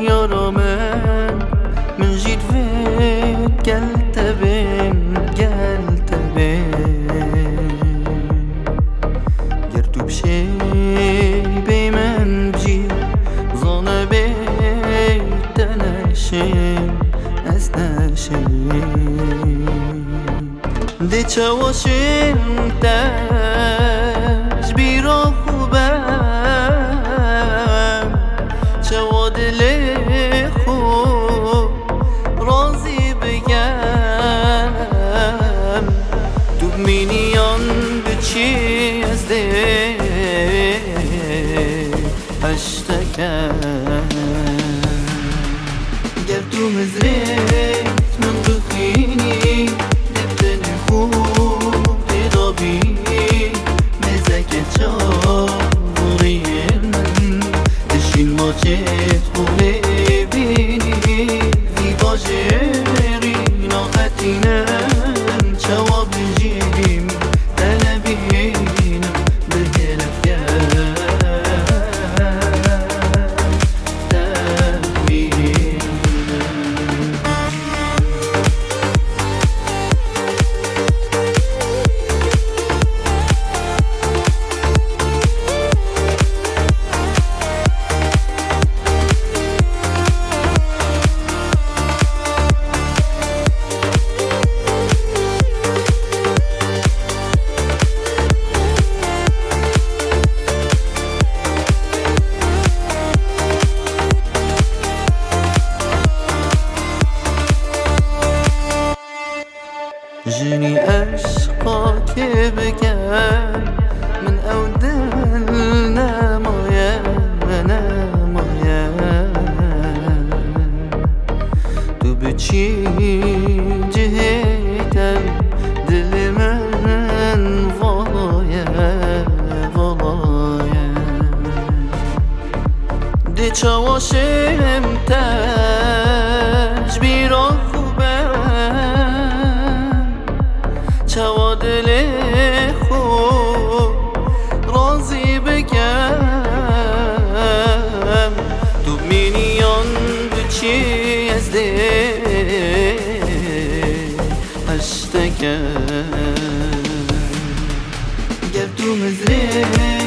یارا من جيت فيك قلت بين قرتو بشي بيمن بجي ظن بيت ناشم از ناشم دي چواشم تاج بیرا خوبم چوا دل خوب رازی بگم تو مینیان بچی از دل اشتکم گر تو مزرعت من بخینی دبتن خوب تدابی مزک چاوری من دشین ماچت خوبه بینی وی باجری ناقتینم چوا بجیم تلبینم بهلف جني أشقاك بكام من أودلنا مويا تو بچي جهيتا دل من ضايا دي چواشم تاج بیرا چوا دل خوب رازی بگم تو مینیان بچی از دل اشتکم گر تو مزرعت